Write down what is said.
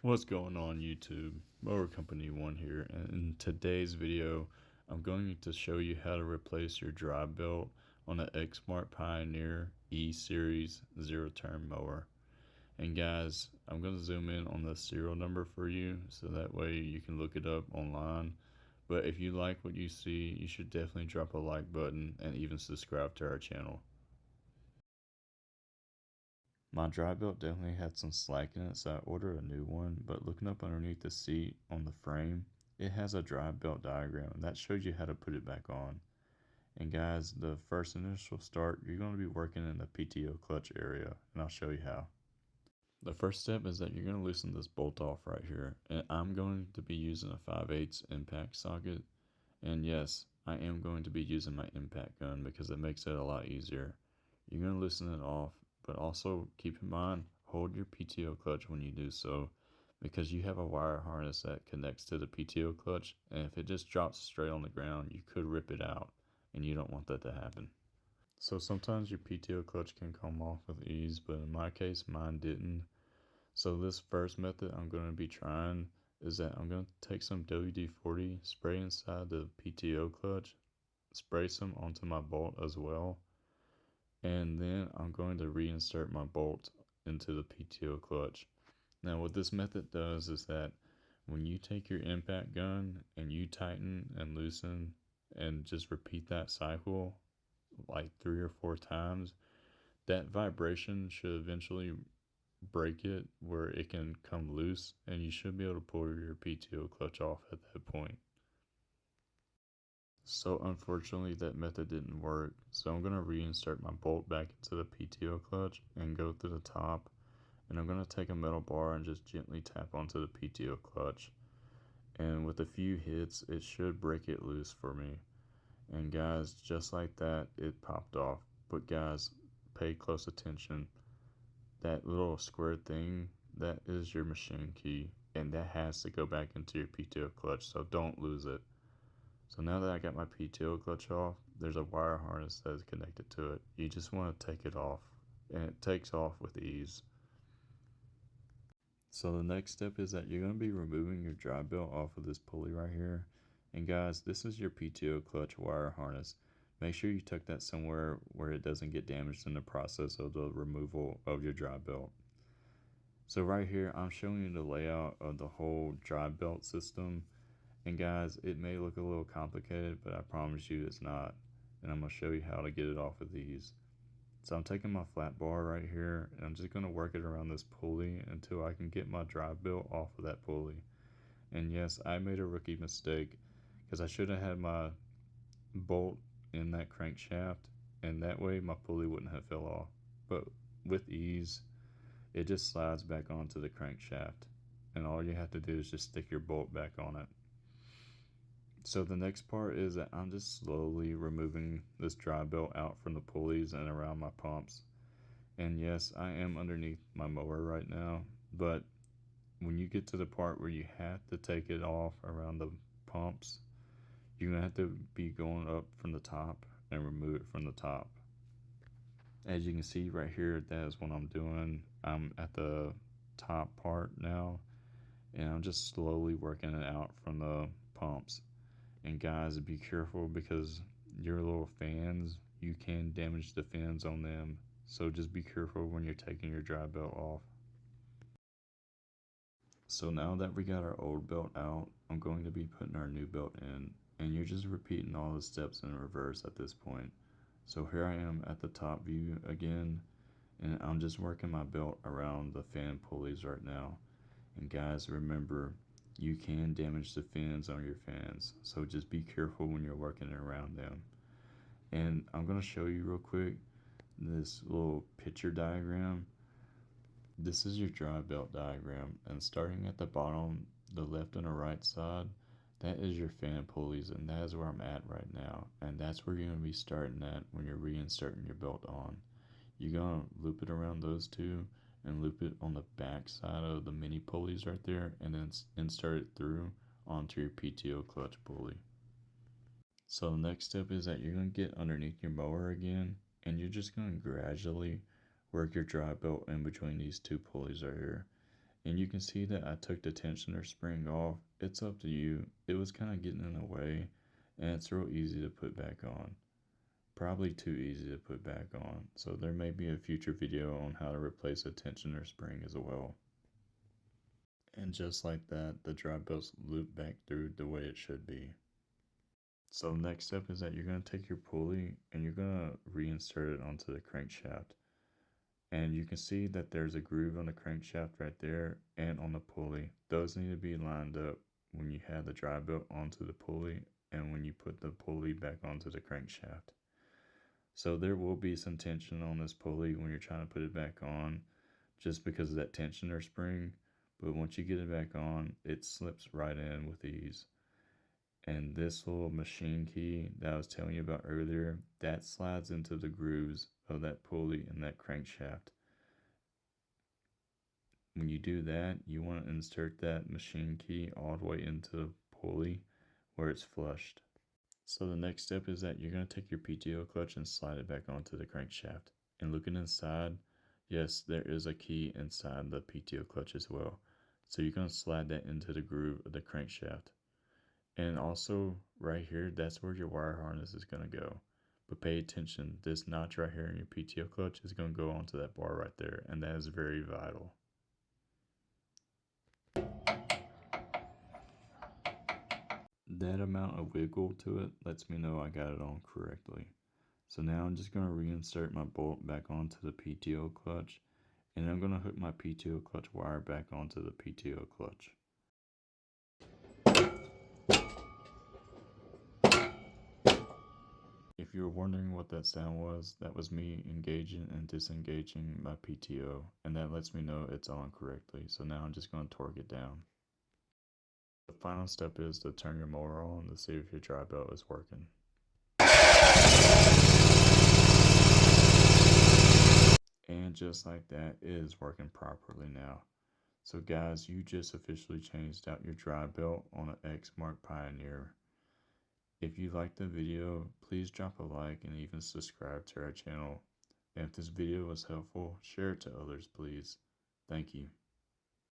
What's going on YouTube? Mower Company 1 here, and in today's video I'm going to show you how to replace your drive belt on an Exmark Pioneer E-Series zero-turn mower. And guys, I'm going to zoom in on the serial number for you so that way you can look it up online. But if you like what you see, you should definitely drop a like button and even subscribe to our channel. My dry belt definitely had some slack in it, so I ordered a new one, but looking up underneath the seat on the frame, it has a dry belt diagram, and that shows you how to put it back on. And guys, the first initial start, you're going to be working in the PTO clutch area, and I'll show you how. The first step is that you're going to loosen this bolt off right here, and I'm going to be using a 5/8 impact socket, and yes, I am going to be using my impact gun because it makes it a lot easier. You're going to loosen it off, but also keep in mind, hold your PTO clutch when you do so, because you have a wire harness that connects to the PTO clutch, and if it just drops straight on the ground, you could rip it out, and you don't want that to happen. So sometimes your PTO clutch can come off with ease, but in my case, mine didn't. So this first method I'm going to be trying is that I'm going to take some WD-40, spray inside the PTO clutch, spray some onto my bolt as well, and then I'm going to reinsert my bolt into the PTO clutch. Now what this method does is that when you take your impact gun and you tighten and loosen and just repeat that cycle like 3 or 4 times, that vibration should eventually break it where it can come loose, and you should be able to pull your PTO clutch off at that point. So unfortunately that method didn't work, so I'm going to reinsert my bolt back into the PTO clutch and go through the top, and I'm going to take a metal bar and just gently tap onto the PTO clutch, and with a few hits it should break it loose for me. And guys, just like that, it popped off. But guys, pay close attention. That little square thing, that is your machine key, and that has to go back into your PTO clutch, so don't lose it. So now that I got my PTO clutch off, there's a wire harness that is connected to it. You just want to take it off, and it takes off with ease. So the next step is that you're going to be removing your drive belt off of this pulley right here. And guys, this is your PTO clutch wire harness. Make sure you tuck that somewhere where it doesn't get damaged in the process of the removal of your drive belt. So right here, I'm showing you the layout of the whole drive belt system. And guys, it may look a little complicated, but I promise you it's not. And I'm going to show you how to get it off of these. So I'm taking my flat bar right here, and I'm just going to work it around this pulley until I can get my drive belt off of that pulley. And yes, I made a rookie mistake because I should have had my bolt in that crankshaft, and that way my pulley wouldn't have fell off. But with ease, it just slides back onto the crankshaft, and all you have to do is just stick your bolt back on it. So the next part is that I'm just slowly removing this drive belt out from the pulleys and around my pumps. And yes, I am underneath my mower right now, but when you get to the part where you have to take it off around the pumps, you're going to have to be going up from the top and remove it from the top. As you can see right here, that is what I'm doing. I'm at the top part now, and I'm just slowly working it out from the pumps. And guys, be careful because your little fans, you can damage the fins on them. So just be careful when you're taking your dry belt off. So now that we got our old belt out, I'm going to be putting our new belt in. And you're just repeating all the steps in reverse at this point. So here I am at the top view again, and I'm just working my belt around the fan pulleys right now. And guys, remember, you can damage the fins on your fans, so just be careful when you're working around them. And I'm going to show you real quick this little picture diagram. This is your drive belt diagram, and starting at the bottom, the left and the right side, that is your fan pulleys, and that is where I'm at right now. And that's where you're going to be starting at when you're reinserting your belt on. You're going to loop it around those two and loop it on the back side of the mini pulleys right there, and then insert it through onto your PTO clutch pulley. So the next step is that you're going to get underneath your mower again, and you're just going to gradually work your drive belt in between these two pulleys right here. And you can see that I took the tensioner spring off. It's up to you. It was kind of getting in the way, and it's real easy to put back on. Probably too easy to put back on. So there may be a future video on how to replace a tensioner spring as well. And just like that, the drive belt's looped back through the way it should be. So next step is that you're going to take your pulley and you're going to reinsert it onto the crankshaft. And you can see that there's a groove on the crankshaft right there and on the pulley. Those need to be lined up when you have the drive belt onto the pulley and when you put the pulley back onto the crankshaft. So there will be some tension on this pulley when you're trying to put it back on just because of that tensioner spring. But once you get it back on, it slips right in with ease. And this little machine key that I was telling you about earlier, that slides into the grooves of that pulley and that crankshaft. When you do that, you want to insert that machine key all the way into the pulley where it's flushed. So the next step is that you're going to take your PTO clutch and slide it back onto the crankshaft. And looking inside, yes, there is a key inside the PTO clutch as well. So you're going to slide that into the groove of the crankshaft. And also right here, that's where your wire harness is going to go. But pay attention, this notch right here in your PTO clutch is going to go onto that bar right there, and that is very vital. That amount of wiggle to it lets me know I got it on correctly. So now I'm just going to reinsert my bolt back onto the PTO clutch, and I'm going to hook my PTO clutch wire back onto the PTO clutch. If you were wondering what that sound was, that was me engaging and disengaging my PTO, and that lets me know it's on correctly. So now I'm just going to torque it down. The final step is to turn your mower on to see if your drive belt is working. And just like that, it is working properly now. So guys, you just officially changed out your drive belt on an Exmark Pioneer. If you liked the video, please drop a like and even subscribe to our channel. And if this video was helpful, share it to others please. Thank you.